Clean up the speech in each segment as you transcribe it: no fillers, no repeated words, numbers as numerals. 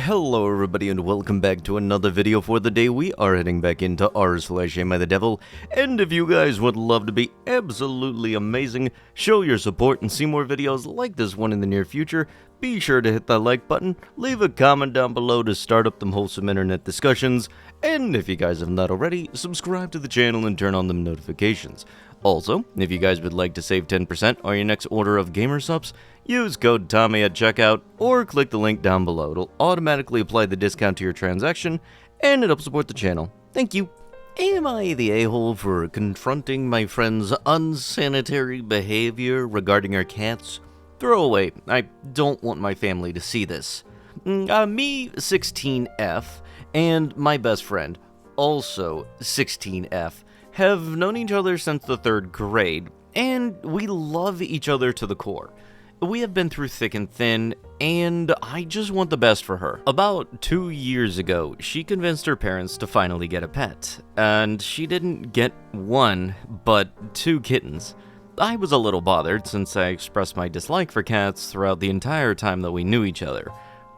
Hello everybody and welcome back to another video for the day. We are heading back into r/AmITheDevil, and if you guys would love to be absolutely amazing, show your support and see more videos like this one in the near future, be sure to hit that like button, leave a comment down below to start up them wholesome internet discussions, and if you guys have not already, subscribe to the channel and turn on them notifications. Also, if you guys would like to save 10% on your next order of gamer subs, use code Tommy at checkout or click the link down below. It'll automatically apply the discount to your transaction and it'll support the channel. Thank you. Am I the a-hole for confronting my friend's unsanitary behavior regarding our cats? Throw away. I don't want my family to see this. Me, 16F, and my best friend, also 16F, have known each other since the 3rd grade, and we love each other to the core. We have been through thick and thin, and I just want the best for her. About 2 years ago, she convinced her parents to finally get a pet, and she didn't get one, but 2 kittens. I was a little bothered since I expressed my dislike for cats throughout the entire time that we knew each other.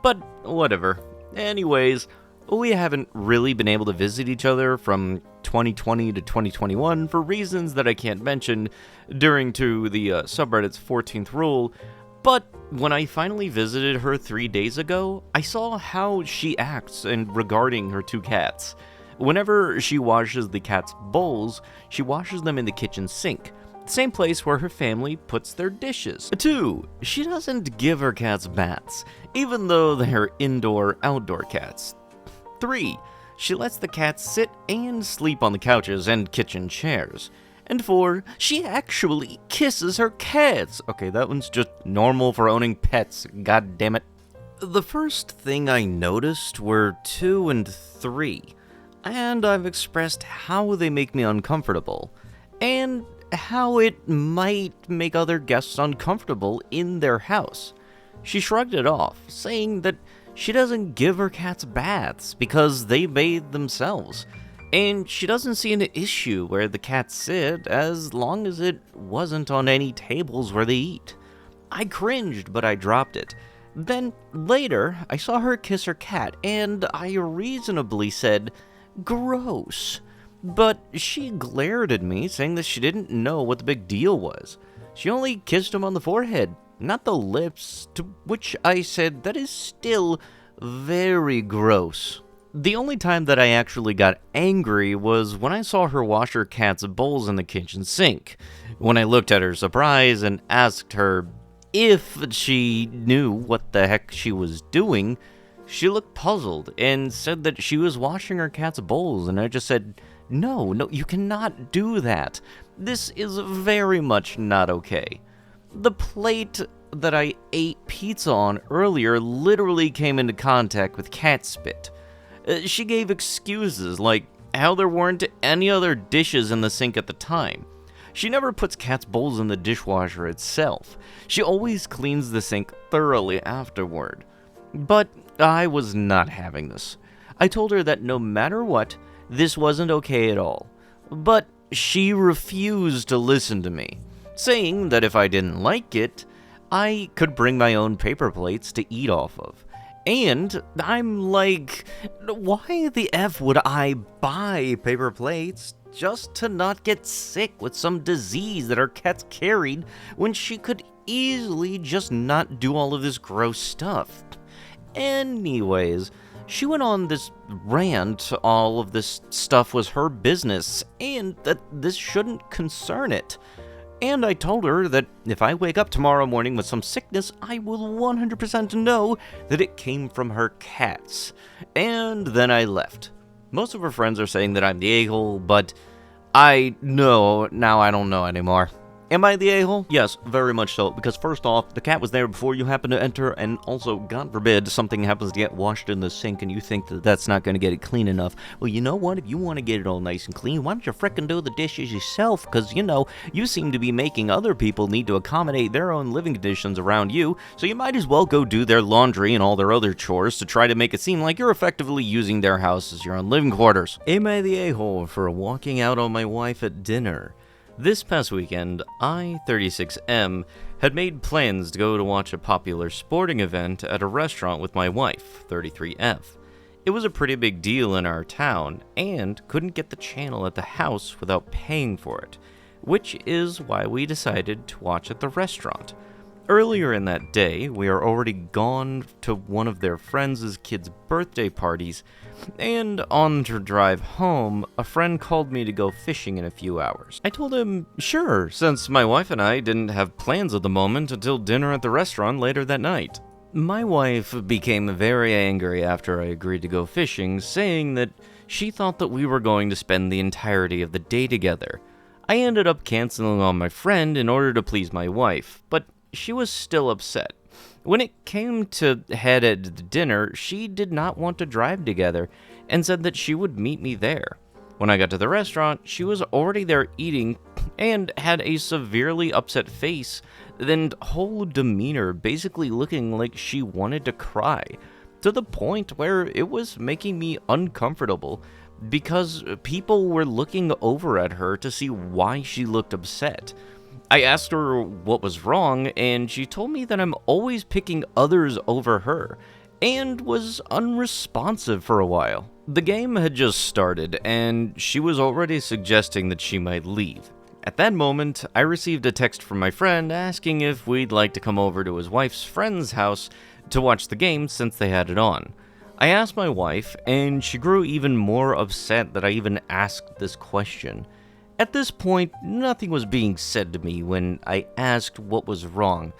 But whatever. Anyways, we haven't really been able to visit each other from 2020 to 2021 for reasons that I can't mention during to the subreddit's 14th rule, but when I finally visited her 3 days ago, I saw how she acts regarding her 2 cats. Whenever she washes the cats' bowls, she washes them in the kitchen sink, the same place where her family puts their dishes. 2, she doesn't give her cats baths, even though they're indoor-outdoor cats. 3, she lets the cats sit and sleep on the couches and kitchen chairs. And 4, she actually kisses her cats. Okay, that one's just normal for owning pets, god damn it. The first thing I noticed were 2 and 3, and I've expressed how they make me uncomfortable, and how it might make other guests uncomfortable in their house. She shrugged it off, saying that she doesn't give her cats baths because they bathe themselves, and she doesn't see an issue where the cats sit as long as it wasn't on any tables where they eat. I cringed, but I dropped it. Then later, I saw her kiss her cat, and I reasonably said, "Gross." But she glared at me, saying that she didn't know what the big deal was. She only kissed him on the forehead, not the lips, to which I said that is still very gross. The only time that I actually got angry was when I saw her wash her cat's bowls in the kitchen sink. When I looked at her surprised and asked her if she knew what the heck she was doing, she looked puzzled and said that she was washing her cat's bowls, and I just said, No, you cannot do that. This is very much not okay. The plate that I ate pizza on earlier literally came into contact with cat spit. She gave excuses like how there weren't any other dishes in the sink at the time. She never puts cat's bowls in the dishwasher itself. She always cleans the sink thoroughly afterward. But I was not having this. I told her that no matter what, this wasn't okay at all. But she refused to listen to me, saying that if I didn't like it, I could bring my own paper plates to eat off of. And I'm like, why the F would I buy paper plates just to not get sick with some disease that our cats carried when she could easily just not do all of this gross stuff? Anyways, she went on this rant, all of this stuff was her business, and that this shouldn't concern it. And I told her that if I wake up tomorrow morning with some sickness, I will 100% know that it came from her cats. And then I left. Most of her friends are saying that I'm the a-hole, but I know now I don't know anymore. Am I the a-hole? Yes, very much so, because first off, the cat was there before you happened to enter, and also, God forbid, something happens to get washed in the sink and you think that that's not going to get it clean enough. Well, you know what? If you want to get it all nice and clean, why don't you frickin' do the dishes yourself? Because, you seem to be making other people need to accommodate their own living conditions around you, so you might as well go do their laundry and all their other chores to try to make it seem like you're effectively using their house as your own living quarters. Am I the a-hole for walking out on my wife at dinner? This past weekend, I, 36M, had made plans to go to watch a popular sporting event at a restaurant with my wife, 33F. It was a pretty big deal in our town, and couldn't get the channel at the house without paying for it, which is why we decided to watch at the restaurant. Earlier in that day, we are already gone to one of their friends' kids' birthday parties, and on the drive home, a friend called me to go fishing in a few hours. I told him, sure, since my wife and I didn't have plans at the moment until dinner at the restaurant later that night. My wife became very angry after I agreed to go fishing, saying that she thought that we were going to spend the entirety of the day together. I ended up canceling on my friend in order to please my wife, but she was still upset. When it came to head at the dinner, she did not want to drive together and said that she would meet me there. When I got to the restaurant, she was already there eating and had a severely upset face and whole demeanor basically looking like she wanted to cry, to the point where it was making me uncomfortable because people were looking over at her to see why she looked upset. I asked her what was wrong, and she told me that I'm always picking others over her, and was unresponsive for a while. The game had just started, and she was already suggesting that she might leave. At that moment, I received a text from my friend asking if we'd like to come over to his wife's friend's house to watch the game since they had it on. I asked my wife, and she grew even more upset that I even asked this question. At this point, nothing was being said to me when I asked what was wrong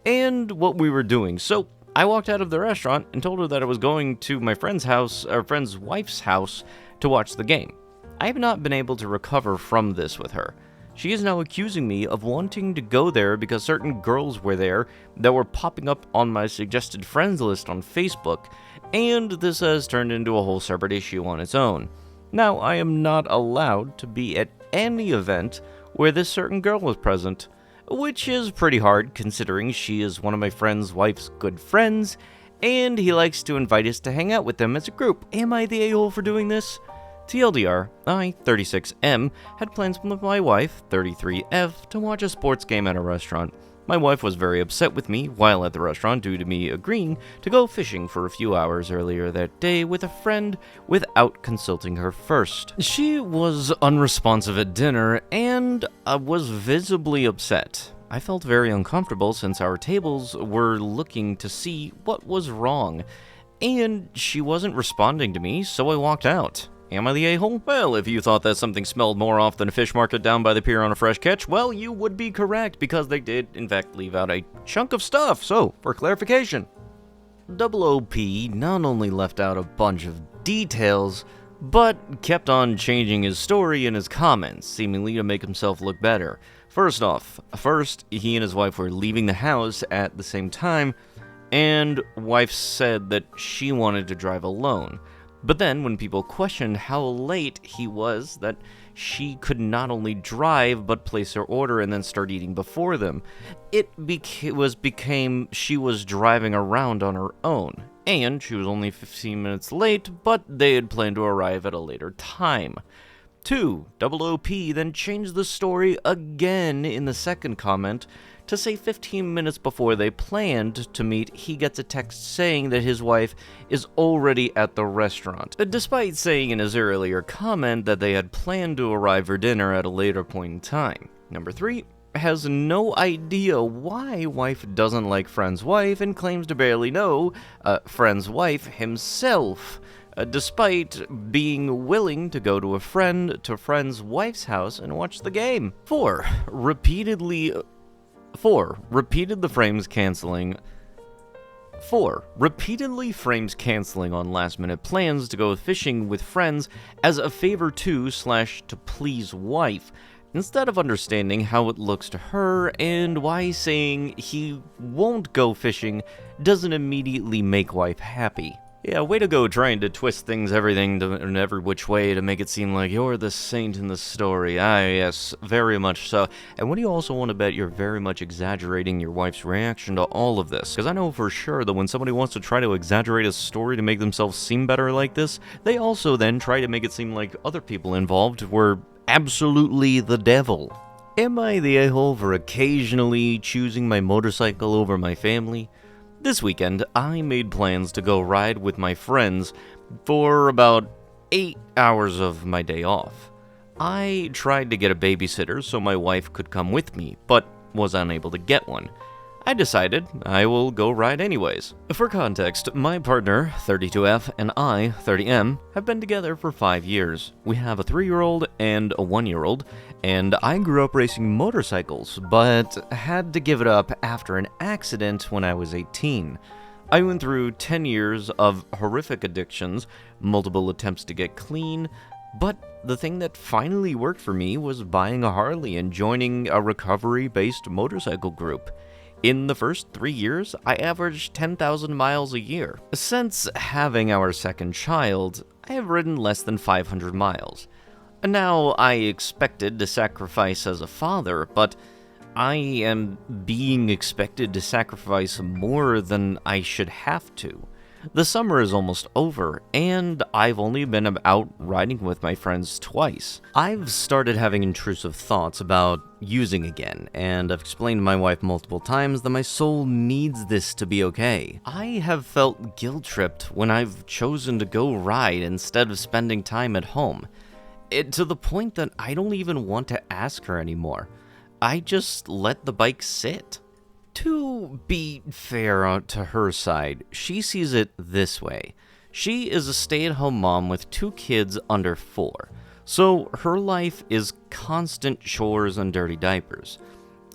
and what we were doing, so I walked out of the restaurant and told her that I was going to my friend's wife's house to watch the game. I have not been able to recover from this with her. She is now accusing me of wanting to go there because certain girls were there that were popping up on my suggested friends list on Facebook, and this has turned into a whole separate issue on its own. Now, I am not allowed to be at any event where this certain girl was present, which is pretty hard considering she is one of my friend's wife's good friends, and he likes to invite us to hang out with them as a group. Am I the a-hole for doing this? TLDR, I, 36M, had plans with my wife, 33F, to watch a sports game at a restaurant. My wife was very upset with me while at the restaurant due to me agreeing to go fishing for a few hours earlier that day with a friend without consulting her first. She was unresponsive at dinner and was visibly upset. I felt very uncomfortable since our tables were looking to see what was wrong, and she wasn't responding to me, so I walked out. Am I the a-hole? Well, if you thought that something smelled more off than a fish market down by the pier on a fresh catch, well, you would be correct, because they did, in fact, leave out a chunk of stuff. So, for clarification, OOP not only left out a bunch of details, but kept on changing his story and his comments, seemingly to make himself look better. First, he and his wife were leaving the house at the same time, and wife said that she wanted to drive alone. But then, when people questioned how late he was, that she could not only drive, but place her order and then start eating before them, it became she was driving around on her own, and she was only 15 minutes late, but they had planned to arrive at a later time. 2. OOP then changed the story again in the second comment to say 15 minutes before they planned to meet, he gets a text saying that his wife is already at the restaurant, despite saying in his earlier comment that they had planned to arrive for dinner at a later point in time. Number 3 has no idea why wife doesn't like friend's wife and claims to barely know friend's wife himself, despite being willing to go to friend's wife's house and watch the game. 4. Repeated frames canceling on last-minute plans to go fishing with friends as a favor to please wife, instead of understanding how it looks to her and why saying he won't go fishing doesn't immediately make wife happy. Yeah, way to go trying to twist everything in every which way to make it seem like you're the saint in the story. Ah, yes, very much so. And what do you also want to bet you're very much exaggerating your wife's reaction to all of this? Because I know for sure that when somebody wants to try to exaggerate a story to make themselves seem better like this, they also then try to make it seem like other people involved were absolutely the devil. Am I the a-hole for occasionally choosing my motorcycle over my family? This weekend, I made plans to go ride with my friends for about 8 hours of my day off. I tried to get a babysitter so my wife could come with me, but was unable to get one. I decided I will go ride anyways. For context, my partner, 32F, and I, 30M, have been together for 5 years. We have a 3-year-old and a 1-year-old, and I grew up racing motorcycles, but had to give it up after an accident when I was 18. I went through 10 years of horrific addictions, multiple attempts to get clean, but the thing that finally worked for me was buying a Harley and joining a recovery-based motorcycle group. In the first 3 years, I averaged 10,000 miles a year. Since having our second child, I have ridden less than 500 miles. Now, I expected to sacrifice as a father, but I am being expected to sacrifice more than I should have to. The summer is almost over, and I've only been out riding with my friends twice. I've started having intrusive thoughts about using again, and I've explained to my wife multiple times that my soul needs this to be okay. I have felt guilt-tripped when I've chosen to go ride instead of spending time at home, to the point that I don't even want to ask her anymore. I just let the bike sit. To be fair to her side, she sees it this way. She is a stay-at-home mom with 2 kids under 4, so her life is constant chores and dirty diapers.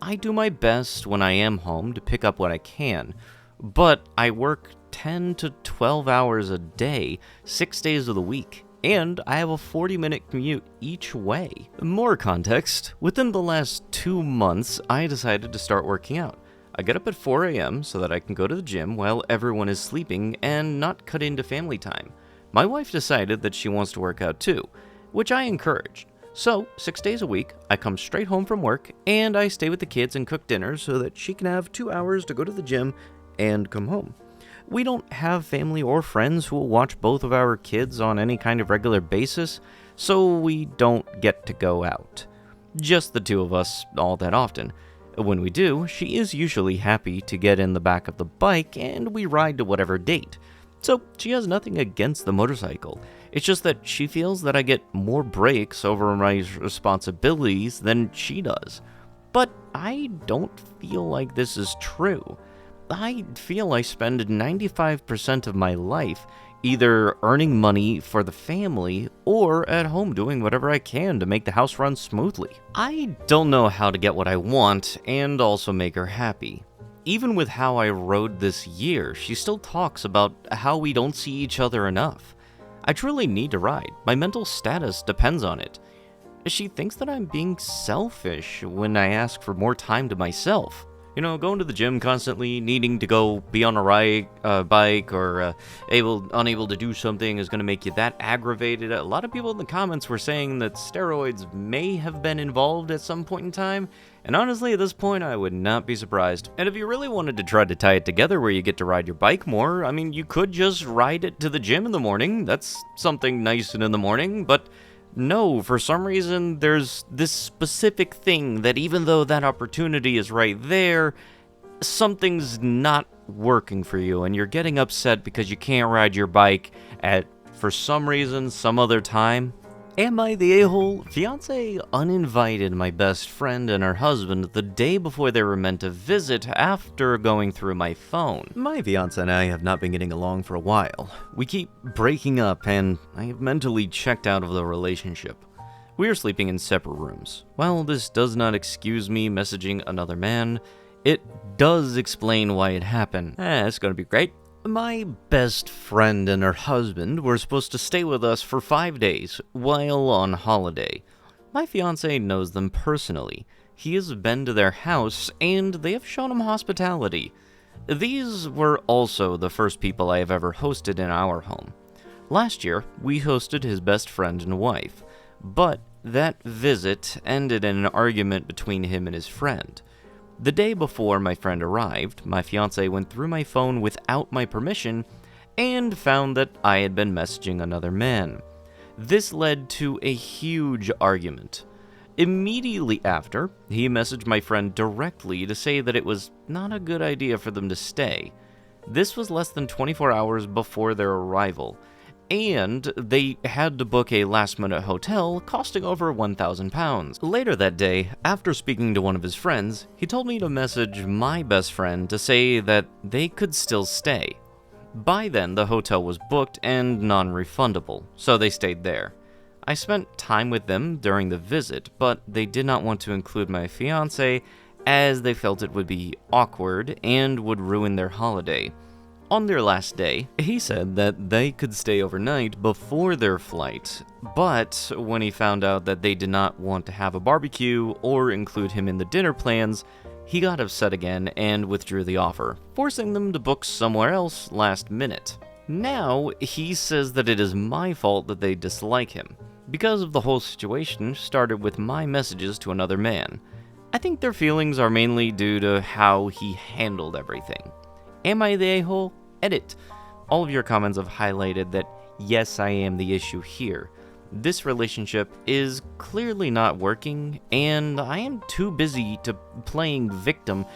I do my best when I am home to pick up what I can, but I work 10 to 12 hours a day, 6 days of the week. And I have a 40-minute commute each way. More context, within the last 2 months, I decided to start working out. I get up at 4 a.m. so that I can go to the gym while everyone is sleeping and not cut into family time. My wife decided that she wants to work out too, which I encouraged. So, 6 days a week, I come straight home from work and I stay with the kids and cook dinner so that she can have 2 hours to go to the gym and come home. We don't have family or friends who will watch both of our kids on any kind of regular basis, so we don't get to go out. Just the 2 of us all that often. When we do, she is usually happy to get in the back of the bike and we ride to whatever date. So she has nothing against the motorcycle. It's just that she feels that I get more breaks over my responsibilities than she does. But I don't feel like this is true. I feel I spend 95% of my life either earning money for the family or at home doing whatever I can to make the house run smoothly. I don't know how to get what I want and also make her happy. Even with how I rode this year, she still talks about how we don't see each other enough. I truly need to ride. My mental status depends on it. She thinks that I'm being selfish when I ask for more time to myself. You know, going to the gym constantly, needing to go be on a bike or unable to do something is going to make you that aggravated. A lot of people in the comments were saying that steroids may have been involved at some point in time, and honestly, at this point, I would not be surprised. And if you really wanted to try to tie it together where you get to ride your bike more, I mean, you could just ride it to the gym in the morning. That's something nice in the morning, but no, for some reason, there's this specific thing that even though that opportunity is right there, something's not working for you, and you're getting upset because you can't ride your bike at, for some reason, some other time. Am I the a-hole? Fiance uninvited my best friend and her husband the day before they were meant to visit after going through my phone. My fiance and I have not been getting along for a while. We keep breaking up and I have mentally checked out of the relationship. We are sleeping in separate rooms. While this does not excuse me messaging another man, it does explain why it happened. It's gonna be great. My best friend and her husband were supposed to stay with us for 5 days while on holiday. My fiance knows them personally. He has been to their house and they have shown him hospitality. These were also the first people I have ever hosted in our home. Last year, we hosted his best friend and wife, but that visit ended in an argument between him and his friend. The day before my friend arrived, my fiance went through my phone without my permission and found that I had been messaging another man. This led to a huge argument. Immediately after, he messaged my friend directly to say that it was not a good idea for them to stay. This was less than 24 hours before their arrival, and they had to book a last-minute hotel costing over £1,000. Later that day, after speaking to one of his friends, he told me to message my best friend to say that they could still stay. By then, the hotel was booked and non-refundable, so they stayed there. I spent time with them during the visit, but they did not want to include my fiance as they felt it would be awkward and would ruin their holiday. On their last day, he said that they could stay overnight before their flight, but when he found out that they did not want to have a barbecue or include him in the dinner plans, he got upset again and withdrew the offer, forcing them to book somewhere else last minute. Now, he says that it is my fault that they dislike him, because of the whole situation started with my messages to another man. I think their feelings are mainly due to how he handled everything. Am I the a-hole? Edit. All of your comments have highlighted that yes, I am the issue here. This relationship is clearly not working, and I am too busy to playing victim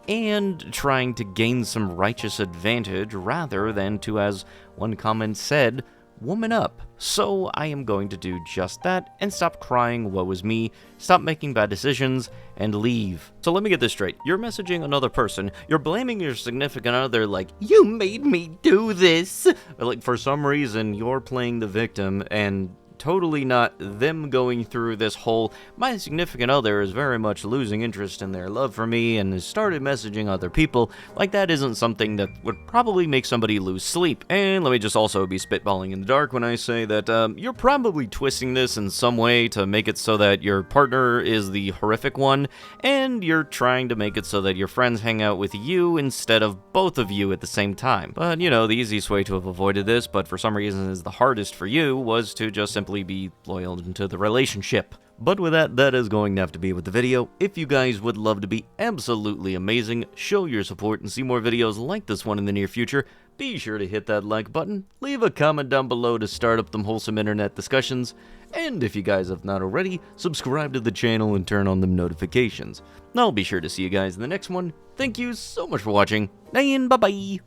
and trying to gain some righteous advantage rather than to, as one comment said, woman up. So I am going to do just that and stop crying woe is me, stop making bad decisions, and leave. So let me get this straight. You're messaging another person, you're blaming your significant other like, you made me do this. Like for some reason, you're playing the victim and totally not them going through this whole, my significant other is very much losing interest in their love for me and has started messaging other people. Like that isn't something that would probably make somebody lose sleep. And let me just also be spitballing in the dark when I say that you're probably twisting this in some way to make it so that your partner is the horrific one, and you're trying to make it so that your friends hang out with you instead of both of you at the same time. But you know, the easiest way to have avoided this, but for some reason is the hardest for you, was to just simply be loyal to the relationship. But with that, that is going to have to be with the video. If you guys would love to be absolutely amazing, show your support and see more videos like this one in the near future, be sure to hit that like button, leave a comment down below to start up them wholesome internet discussions, and if you guys have not already, subscribe to the channel and turn on them notifications. I'll be sure to see you guys in the next one. Thank you so much for watching, and bye-bye!